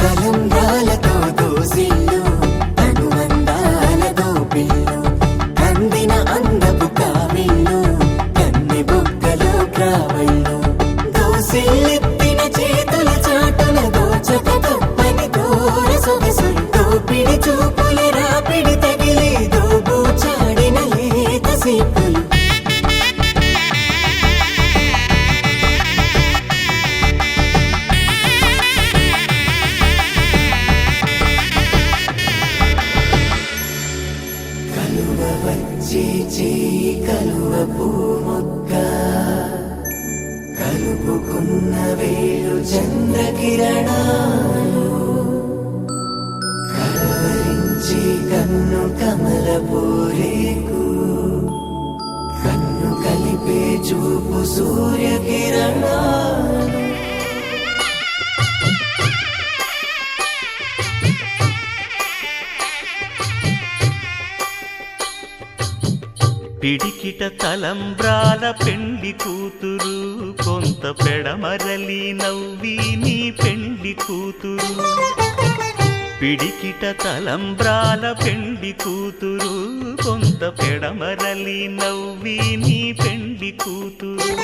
తలంబ్రాలతో దోసిళ్ళు అనుబంధాలతో పిల్లు అందిన అందపు కావిళ్ళు కన్నె బుగ్గలో క్రావళ్ళు దోసిళ్ళెత్తిన చేతుల చాటున దోచక తప్పని దూర సొగసులు దోపిడి చూపుల రాపిడి తగిలి దోబూచాడిన లేత సీపులు కలువ పూ మొక్క కలుపుకున్న వేళు చంద్రకిరణాలు కలవరించి కన్ను కమల పూరేకు కన్ను కలిపే చూపు సూర్యకిరణాలు పిడికిట తలంబ్రాల పెండ్లి కూతురు కొంత పెడమరలి నవ్వి నీ పెండ్లి కూతురు పిడికిట తలంబ్రాల పెండ్లి కూతురు కొంత పెడమరలి నవ్వి నీ పెండ్లి కూతురు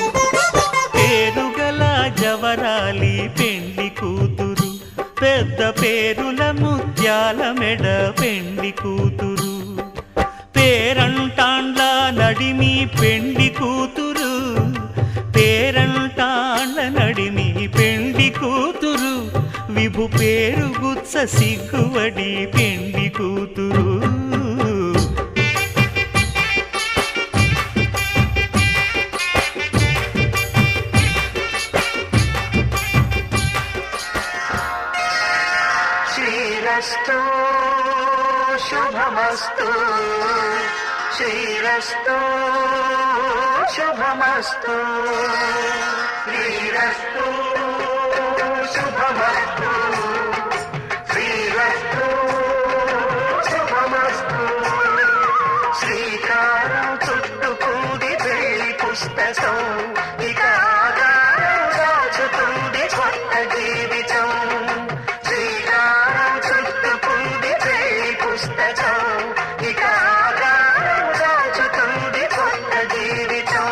పేరుగల జవరాలి పెండ్లి కూతురు పెద్ద పేరుల ముత్యాల మెడ పెండ్లి కూతురు పేరంటాండ్ల నడిమి పెండ్లి కూతురు పేరంటాండ్ల నడిమి పెండ్లి కూతురు విభు పేరు గుత్స సిగ్గువడి పెండ్లి కూతురు శ్రీరస్తు శుభమస్తు శ్రీరస్తు శుభమస్తు శ్రీరస్తు శుభమస్తు శ్రీరస్తు శుభమస్తు శ్రీకారం చుట్టుకుంది పెళ్లి పుస్తకం ఇక ఆగారం దాచుతుంది కొత్త జీవితం శ్రీకారం చుట్టుకుంది పెళ్లి పుస్తకం ఇక ఆగారం దాచుతుంది కొత్త జీవితం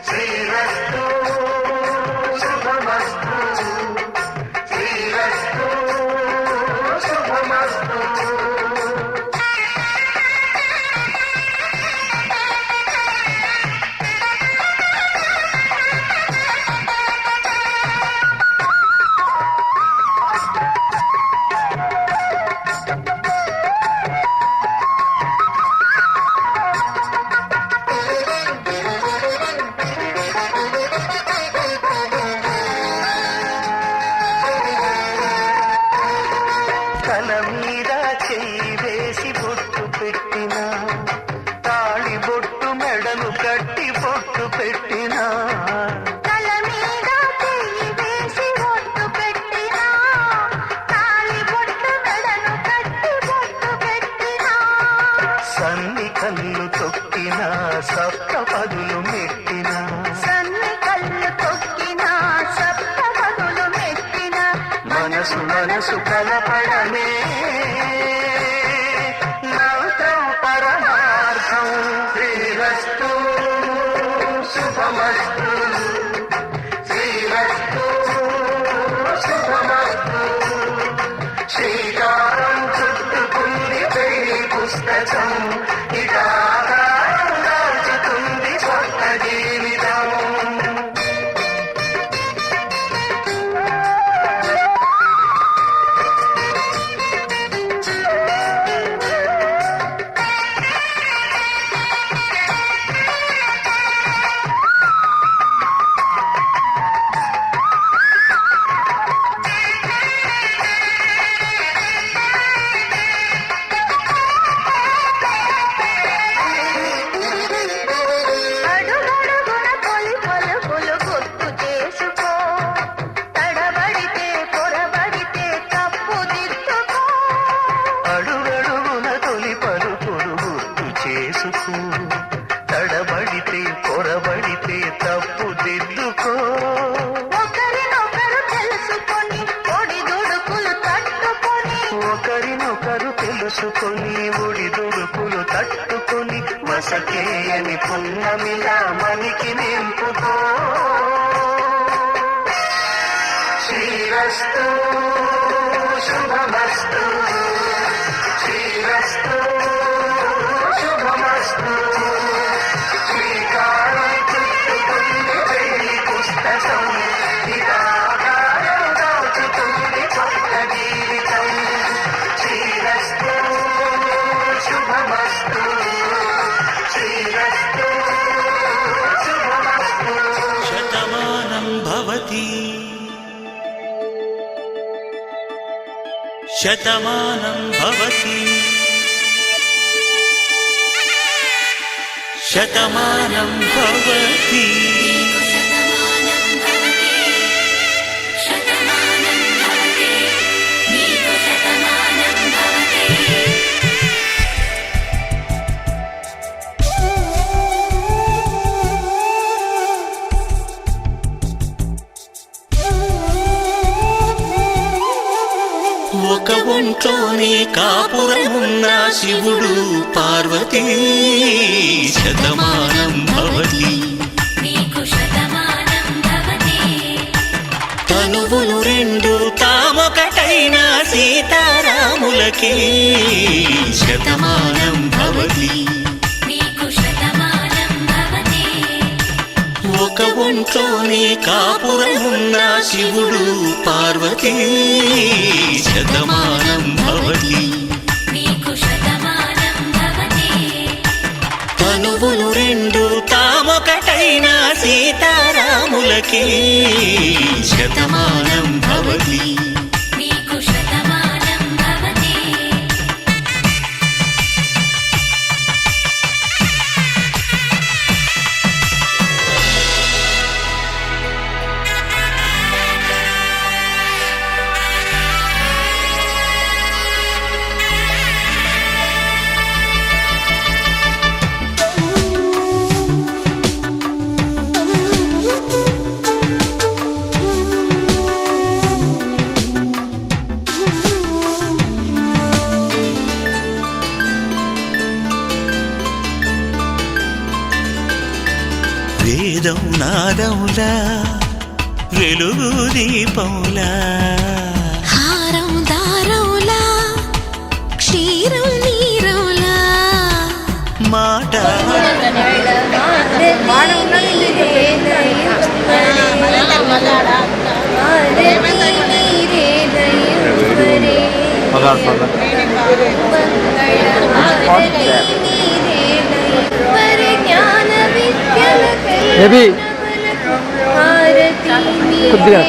శ్రీరస్తు శుభమస్తు శ్రీరస్తు శుభమస్తు తల మీద చెయ్యి వేసి బొట్టు పెట్టిన తాళి బొట్టు మెడను కట్టి బొట్టు పెట్టిన తల మీద చెయ్యి వేసి బొట్టు పెట్టిన తాళి బొట్టు మెడను కట్టి బొట్టు పెట్టిన సన్ని కళ్ళు తొక్కిన సప్త పదులు మెట్టిన సన్ని కళ్ళు తొక్కిన సప్త పదులు మెట్టిన మనసు మనసు కలపడమే మంత్రం పరమార్థం శ్రీరస్తు శుభమస్తు శ్రీరస్తు శుభమస్తు శ్రీకారం చుట్టుకుంది పెళ్లి పుస్తకం ఇక ఆకారం దాచుతుంది కొత్త జీవితం తెలుసుకొని ఉడిదుడుకులు తట్టుకొని వసకేయని పున్నమిలా మనికి నింపుకో. శ్రీరస్తు శుభమస్తు, శ్రీరస్తు శుభమస్తు. శ్రీకారం చుట్టుకుంది వెయ్యి పుస్తకం, ఇదాకారం దాచుతుంది కొత్త జీవితం. శ్రీరస్తు శుభమస్తు, శ్రీరస్తు శుభమస్తు. శతమానం భవతి శతమానం భవతి శతమానం భవతి. ఒక ఒంట్లోనే కాపురమున్న శివుడు పార్వతీ శతమానం భవతి. తనువులు రెండు తామొకటైన సీతారాములకి శతమానం భవతి. ఒక ఒంట్లోనే కాపురమున్న శివుడు పార్వతీ శతమానం భవతి. తనువులు రెండు తామొకటైన సీతారాములకి శతమానం భవతి. వేదం నాదములా వెలుగు దీపములా, హారం దారములా క్షీరం నీరములా, మాట కొద్దిగా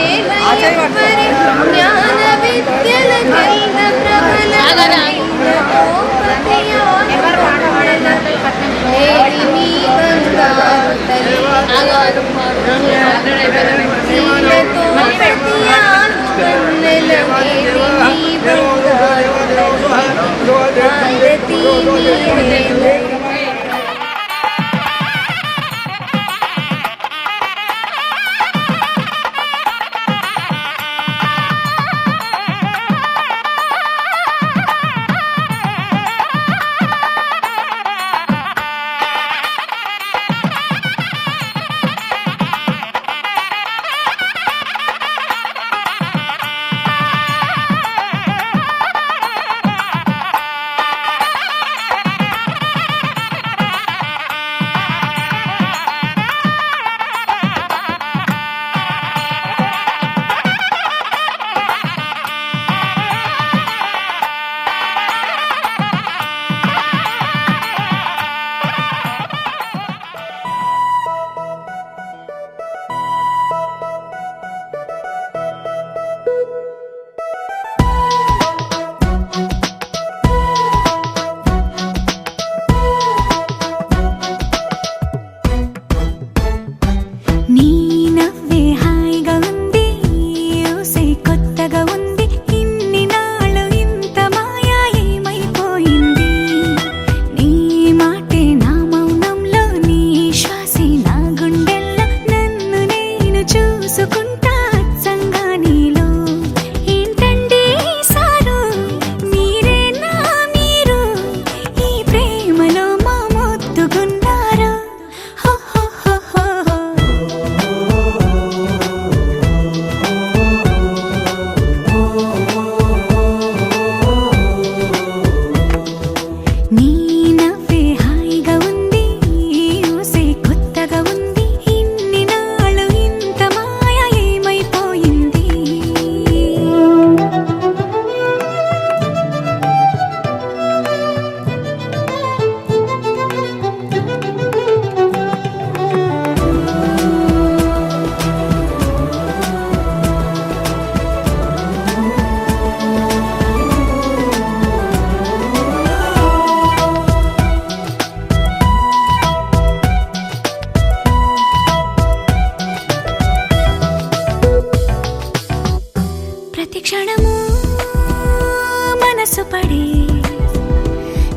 మనసు పడే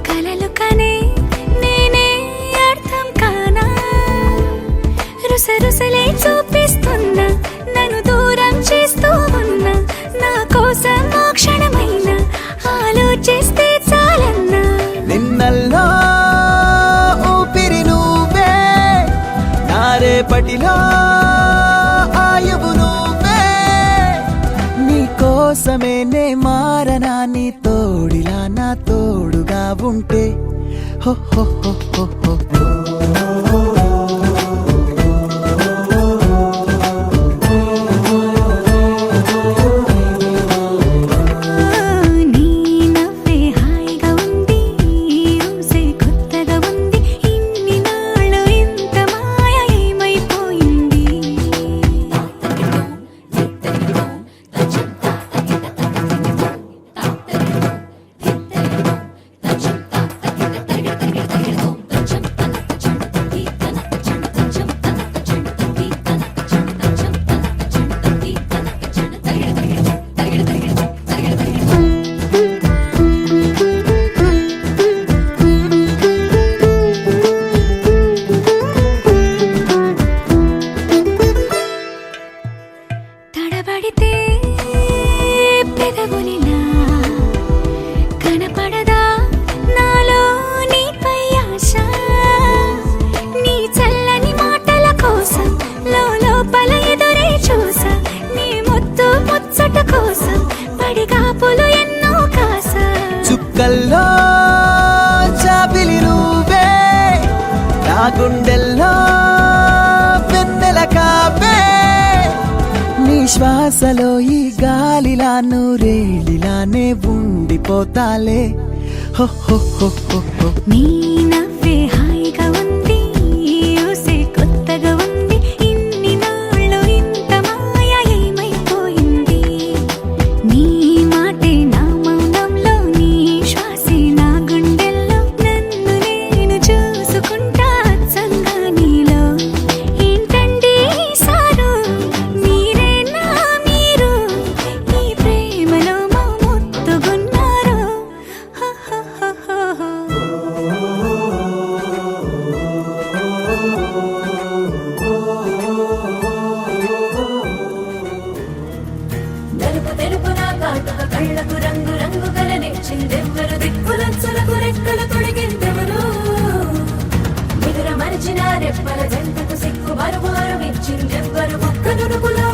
కలలు కనే నేనే అర్థం కానా రుసరుసలే చూపిస్తున్నా నన్ను దూరం చేస్తూ ఉన్నా నా కోసం ఆ క్షణమైన ఆలోచిస్తే చాలన్నా నిన్నల్లో ఊపిరి నువ్వే నా రేపటిలో ఆయువు నువ్వే నీ కోసమే నే మారనా నీ తోడిలా నా తోడుగా ఉంటే హో హో హో హో హో నీ నవ్వే హాయిగా ఉంది ఊసే కొత్తగా ఉంది ఇన్ని నాళ్ళు ఇంత మాయ ఏమైపోయింది తడబడితే పెదవులిలా కనపడదా నాలో నీపై ఆశ నీ చల్లని మాటల కోసం లోపల ఎదురే చూసా నీ ముద్దు ముచ్చట కోసం పడిగాపులు ఎన్నో కాసా చుక్కల్లో చాపిలి నువ్వే నా గుండెల్లో వెన్నెల కాపే నీ శ్వాసలో ఈ గాలిలా నూరేలిలానే ఉండిపోతాలే హో హో హో హో హో నీ నవ్వే హాయిగా ఉంది ఊసే కొత్తగా ఉంది ఇన్ని నాళ్ళు ఇంత మాయ ఏమైపోయింది నీ మాటే నా మౌనంలో నీ శ్వాసే నా గుండెల్లో నన్ను నేను చూసుకుంటా అచ్చంగా నీలో ఏంటండి సారు మీరే నా మీరు ఈ ప్రేమలో మా ముత్తుగున్నారు హ హ హ హ హ. నలుపు తెలుపు నా కాటుక కళ్ళకు రంగు రంగు కలనిచ్చిందెవ్వరు దిక్కులచ్చలకు రెక్కలు తొడిగిందెవరు నిదుర మరిచిన రెప్పల జంటకు సిక్కు మరుమారు ఇచ్చిందెవ్వరు ఒక్క నునుపులో